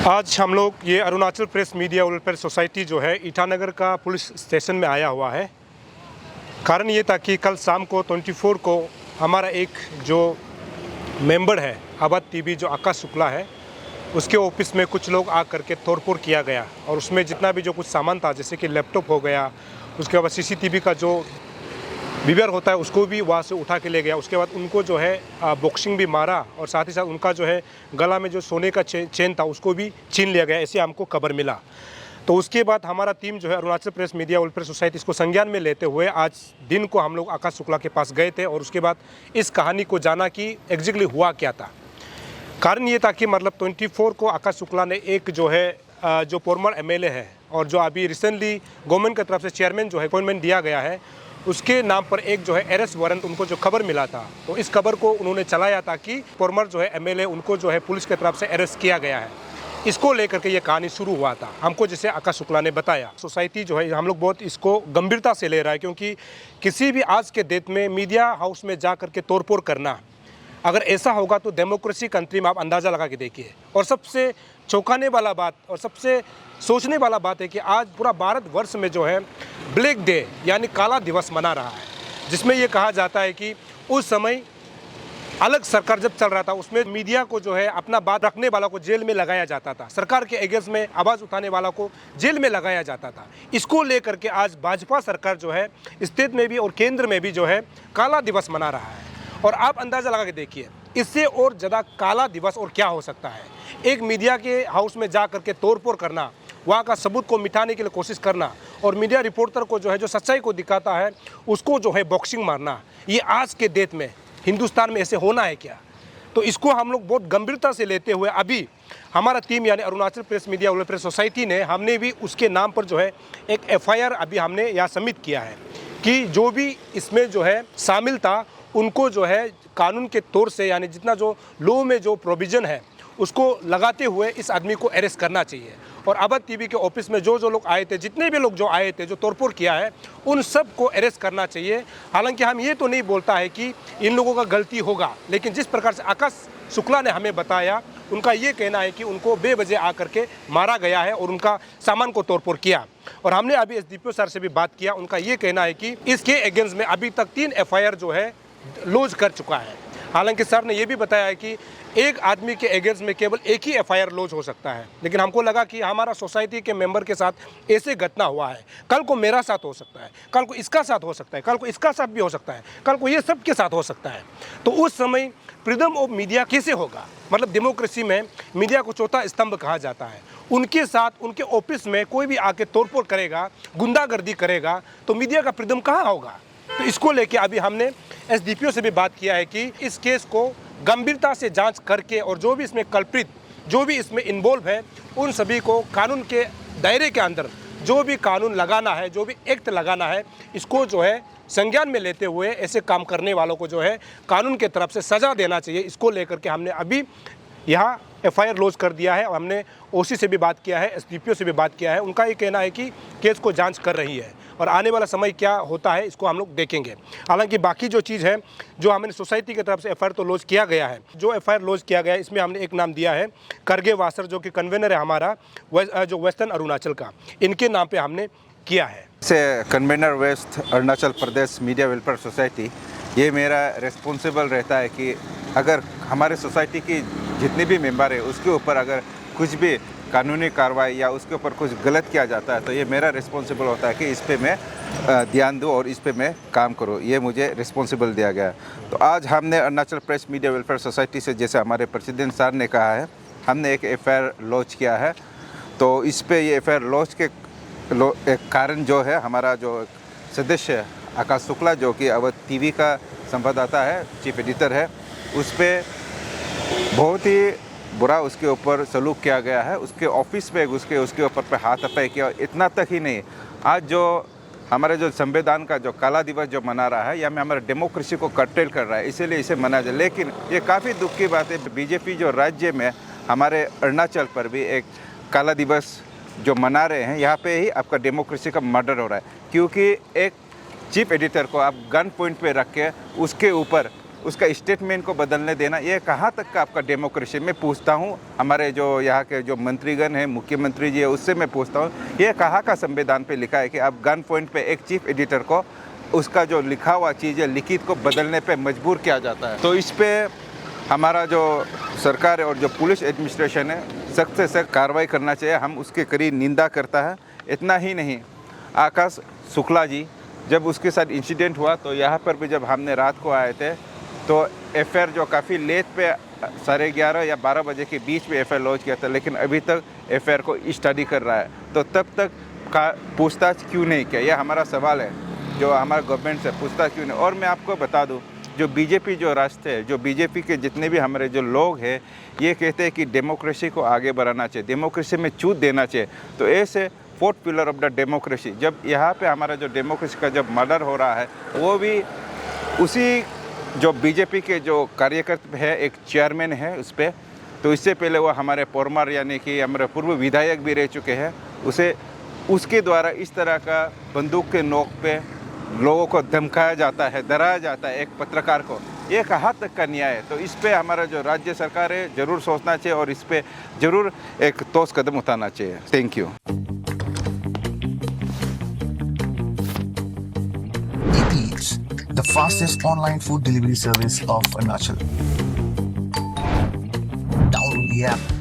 आज हम लोग ये Arunachal press media welfare society जो है ईटानगर का पुलिस स्टेशन में आया हुआ है। कारण ये था कि कल शाम को 24 को हमारा एक जो मेंबर है आबाद टीवी जो आकाश शुक्ला है, उसके ऑफिस में कुछ लोग आ करके तोड़फोड़ किया गया और उसमें जितना भी जो कुछ सामान था जैसे कि लैपटॉप हो गया, उसके बाद सीसीटीवी का जो विवर होता है उसको भी वहाँ से उठा के ले गया। उसके बाद उनको जो है बॉक्सिंग भी मारा और साथ ही साथ उनका जो है गला में जो सोने का चेन था उसको भी छीन लिया गया, ऐसे हमको खबर मिला। तो उसके बाद हमारा टीम जो है Arunachal press media welfare society इसको संज्ञान में लेते हुए आज दिन को हम लोग आकाश शुक्ला के पास गए थे और उसके बाद इस कहानी को जाना कि एग्जैक्टली हुआ क्या था। कारण ये था कि मतलब 24 को आकाश शुक्ला ने एक जो है जो फॉर्मर एमएलए है और जो अभी रिसेंटली गवर्नमेंट की तरफ से चेयरमैन जो है अपॉइंटमेंट दिया गया है, उसके नाम पर एक जो है अरेस्ट वारंट उनको जो खबर मिला था, तो इस खबर को उन्होंने चलाया था कि फॉर्मर जो है एमएलए उनको जो है पुलिस की तरफ से अरेस्ट किया गया है। इसको लेकर के ये कहानी शुरू हुआ था हमको, जैसे आकाश शुक्ला ने बताया। सोसाइटी जो है हम लोग बहुत इसको गंभीरता से ले रहा है, क्योंकि किसी भी आज के डेट में मीडिया हाउस में जा करके तोड़फोड़ करना, अगर ऐसा होगा तो डेमोक्रेसी कंट्री में आप अंदाज़ा लगा के देखिए। और सबसे चौंकाने वाला बात और सबसे सोचने वाला बात है कि आज पूरा भारतवर्ष में जो है ब्लैक डे यानी काला दिवस मना रहा है, जिसमें ये कहा जाता है कि उस समय अलग सरकार जब चल रहा था उसमें मीडिया को जो है अपना बात रखने वाला को जेल में लगाया जाता था, सरकार के अगेंस्ट में आवाज़ उठाने वाला को जेल में लगाया जाता था। इसको लेकर के आज भाजपा सरकार जो है स्टेट में भी और केंद्र में भी जो है काला दिवस मना रहा है। और आप अंदाज़ा लगा के देखिए इससे और ज़्यादा काला दिवस और क्या हो सकता है। एक मीडिया के हाउस में जा करके तोड़फोड़ करना, वहाँ का सबूत को मिटाने के लिए कोशिश करना और मीडिया रिपोर्टर को जो है जो सच्चाई को दिखाता है उसको जो है बॉक्सिंग मारना, ये आज के डेट में हिंदुस्तान में ऐसे होना है क्या? तो इसको हम लोग बहुत गंभीरता से लेते हुए अभी हमारा टीम यानी Arunachal press media welfare society ने हमने भी उसके नाम पर जो है एक एफआईआर अभी हमने यहाँ सबमिट किया है कि जो भी इसमें जो है शामिल था उनको जो है कानून के तौर से यानी जितना जो लॉ में जो प्रोविज़न है उसको लगाते हुए इस आदमी को अरेस्ट करना चाहिए। और आबाद टीवी के ऑफिस में जो लोग आए थे, जितने भी लोग जो आए थे जो तोड़फोड़ किया है, उन सब को अरेस्ट करना चाहिए। हालांकि हम ये तो नहीं बोलता है कि इन लोगों का गलती होगा, लेकिन जिस प्रकार से आकाश शुक्ला ने हमें बताया, उनका ये कहना है कि उनको बेवजह आकर के मारा गया है और उनका सामान को तोड़फोड़ किया। और हमने अभी एसडीपीओ सर से भी बात किया, उनका ये कहना है कि इसके अगेंस्ट में अभी तक 3 एफआईआर जो है लॉन्च कर चुका है। हालांकि सर ने यह भी बताया है कि एक आदमी के अगेंस्ट में केवल एक ही एफआईआर लॉन्च हो सकता है, लेकिन हमको लगा कि हमारा सोसाइटी के मेंबर के साथ ऐसे घटना हुआ है, कल को मेरा साथ हो सकता है, कल को इसका साथ हो सकता है, कल को इसका साथ भी हो सकता है, कल को ये सब के साथ हो सकता है। तो उस समय फ्रीडम ऑफ मीडिया कैसे होगा? मतलब डेमोक्रेसी में मीडिया को चौथा स्तंभ कहा जाता है। उनके साथ उनके ऑफिस में कोई भी आके तोड़फोड़ करेगा, गुंडागर्दी करेगा, तो मीडिया का फ्रीडम कहाँ होगा? तो इसको लेके अभी हमने एसडीपीओ से भी बात किया है कि इस केस को गंभीरता से जांच करके और जो भी इसमें कल्प्रिट, जो भी इसमें इन्वॉल्व है, उन सभी को कानून के दायरे के अंदर जो भी कानून लगाना है, जो भी एक्ट लगाना है, इसको जो है संज्ञान में लेते हुए ऐसे काम करने वालों को जो है कानून के तरफ से सज़ा देना चाहिए। इसको लेकर के हमने अभी यहाँ एफआईआर लॉन्च कर दिया है और हमने ओसी से भी बात किया है, एसडीपीओ से भी बात किया है। उनका ये कहना है कि केस को जांच कर रही है और आने वाला समय क्या होता है इसको हम लोग देखेंगे। हालांकि बाकी जो चीज़ है, जो हमने सोसाइटी की तरफ से एफआईआर तो लॉन्च किया गया है, जो एफआईआर लॉन्च किया गया है इसमें हमने एक नाम दिया है करगे वासर, जो कि कन्वेनर है हमारा जो वेस्टर्न अरुणाचल का, इनके नाम पर हमने किया है। से convener waste Arunachal Pradesh media welfare society, ये मेरा रिस्पॉन्सिबल रहता है कि अगर हमारे सोसाइटी की जितने भी मेंबर है उसके ऊपर अगर कुछ भी कानूनी कार्रवाई या उसके ऊपर कुछ गलत किया जाता है तो ये मेरा रिस्पॉन्सिबल होता है कि इस पे मैं ध्यान दूँ और इस पे मैं काम करूँ। ये मुझे रिस्पॉन्सिबल दिया गया है। तो आज हमने Arunachal press media welfare society से, जैसे हमारे प्रेसिडेंट सर ने कहा है, हमने एक एफआईआर लॉन्च किया है। तो इस पर ये एफआईआर लॉन्च के एक कारण जो है, हमारा जो सदस्य आकाश शुक्ला जो कि आबाद टीवी का संवाददाता है, चीफ एडिटर है, उस पर बहुत ही बुरा उसके ऊपर सलूक किया गया है। उसके ऑफिस में उसके ऊपर पे हाथ अपाई किया। इतना तक ही नहीं, आज जो हमारे जो संविधान का जो काला दिवस जो मना रहा है, या में हमारे डेमोक्रेसी को कर्टेल कर रहा है, इसीलिए इसे मना जाए। लेकिन ये काफ़ी दुख की बात है, बीजेपी जो राज्य में हमारे अरुणाचल पर भी एक काला दिवस जो मना रहे हैं, यहाँ पे ही आपका डेमोक्रेसी का मर्डर हो रहा है। क्योंकि एक चीफ एडिटर को आप गन पॉइंट पे रख के उसके ऊपर उसका स्टेटमेंट को बदलने देना, ये कहाँ तक का आपका डेमोक्रेसी? मैं पूछता हूँ, हमारे जो यहाँ के जो मंत्रीगण हैं, मुख्यमंत्री जी है, उससे मैं पूछता हूँ, ये कहाँ का संविधान पे लिखा है कि आप गन पॉइंट पे एक चीफ एडिटर को उसका जो लिखा हुआ चीज़ है लिखित को बदलने पे मजबूर किया जाता है? तो इस पे हमारा जो सरकार है और जो पुलिस एडमिनिस्ट्रेशन है, सख्त से सख्त कार्रवाई करना चाहिए। हम उसके करीब निंदा करता है। इतना ही नहीं, आकाश शुक्ला जी, जब उसके साथ इंसिडेंट हुआ तो यहाँ पर भी जब हमने रात को आए थे तो एफआईआर जो काफ़ी लेट पे 11:30 या 12 बजे के बीच में एफआईआर लॉन्च किया था, लेकिन अभी तक एफआईआर को स्टडी कर रहा है। तो तब तक का पूछताछ क्यों नहीं किया? यह हमारा सवाल है जो हमारे गवर्नमेंट से, पूछताछ क्यों नहीं? और मैं आपको बता दूँ, जो बीजेपी जो रास्ते है, जो बीजेपी के जितने भी हमारे जो लोग हैं, ये कहते हैं कि डेमोक्रेसी को आगे बढ़ाना चाहिए, डेमोक्रेसी में छूट देना चाहिए। तो ऐसे fourth pillar of the democracy, जब यहाँ पे हमारा जो डेमोक्रेसी का जब मर्डर हो रहा है, वो भी उसी जो बीजेपी के जो कार्यकर्ता है, एक चेयरमैन है उस पर, तो इससे पहले वो हमारे पोरमार यानी कि हमारे पूर्व विधायक भी रह चुके हैं, उसके द्वारा इस तरह का बंदूक के नोक पे लोगों को धमकाया जाता है, डराया जाता है एक पत्रकार को। ये कहाँ तक का न्याय है? तो इस पे हमारा जो राज्य सरकार है ज़रूर सोचना चाहिए और इस पे ज़रूर एक ठोस कदम उठाना चाहिए। Thank you. Eats, the fastest online food delivery service of Arunachal. Download the app